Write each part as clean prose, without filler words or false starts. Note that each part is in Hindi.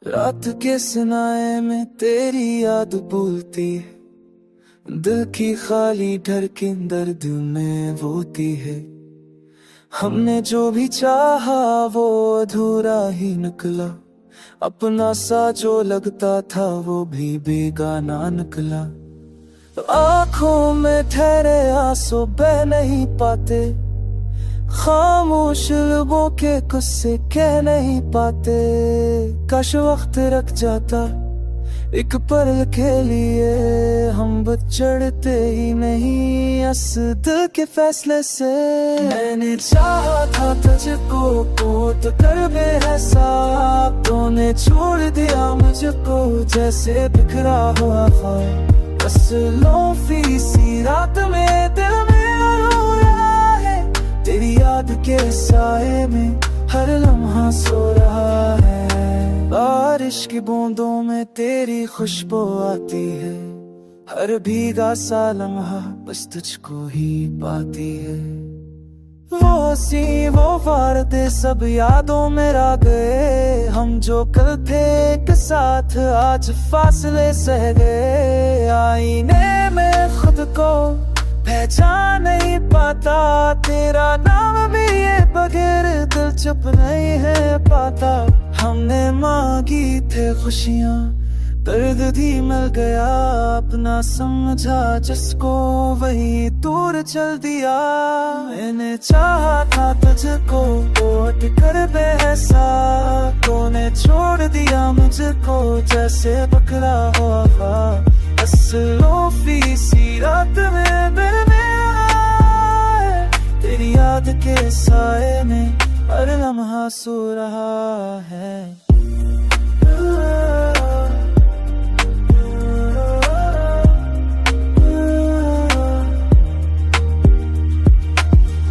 रात के सनाए में तेरी याद बोलती है, दिल की खाली धड़कन दर्द में रोती है। हमने जो भी चाहा वो अधूरा ही निकला, अपना सा जो लगता था वो भी बेगाना निकला। आँखों में ठहरे आंसू बह नहीं पाते, खामोश लबों के गुस्से कह नहीं पाते। काश वक्त रख जाता एक पल के लिए, हम चढ़ते ही नहीं इस दिल के फैसले से। मैंने चाहा था तुझको कोट कर बेहसा, तूने छोड़ दिया मुझको जैसे बिखरा हुआ ख्वाब। बस लोफी सी रात में दिल में रोया है, तेरी याद के साए में हर लम्हा सो रहा है। बारिश की बूंदों में तेरी खुशबू आती है, हर भीगा सा लम्हा बस तुझको ही पाती है। वो सी वो वारदे सब यादों में रह गए, हम जो कल थे एक साथ आज फासले सह गए। आईने में खुद को पहचान नहीं पाता, तेरा नाम भी ये बगैर दिल चुप नहीं है पाता। हमने मांगी थे खुशियाँ, दर्द भी मिल गया, अपना समझा जिसको वही दूर चल दिया। मैंने चाहा था तुझको कोट कर बेहसा, तूने छोड़ दिया मुझको जैसे बकरा हुआ। बस लोफी सी रात में दिल में आए, तेरी याद के साए में हर लम्हा सो रहा है।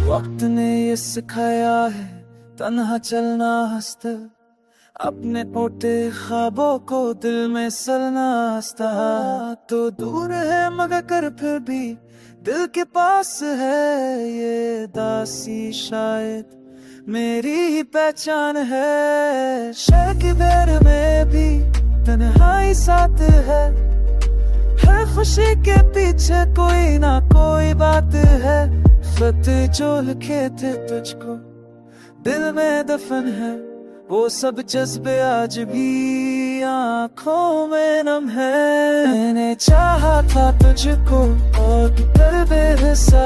वक्त ने ये सिखाया है तन्हा चलना हंसता, अपने टूटे ख्वाबों को दिल में सलना हंसता। तो दूर है मगर फिर भी दिल के पास है, ये दासी शायद मेरी ही पहचान है। शहर की भीड़ में भी तन्हाई साथ है, हर खुशी के पीछे कोई ना कोई बात है। खत जो लिखे थे तुझको दिल में दफन है, वो सब जज्बे आज भी आँखों में नम है। मैंने चाहा था तुझको और कर बेहसा,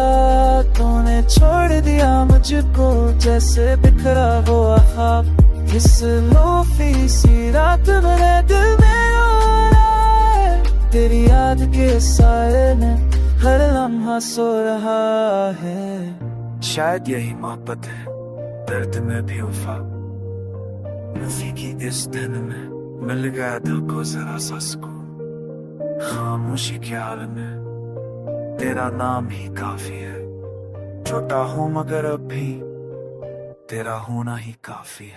तूने छोड़ दिया मुझको जैसे बिखरा हुआ ख्वाब। इस लोफी सी रात में दिल में रो रहा है, तेरी याद के साए में हर लम्हा सो रहा है। शायद यही मोहब्बत है, दर्द में भी वफा, नज़दीकी इस दिन में मिल गया दिल को जरा सा सुकून। खामोशी के आलम में तेरा नाम ही काफी है, छोटा हूँ मगर अब भी तेरा होना ही काफी है।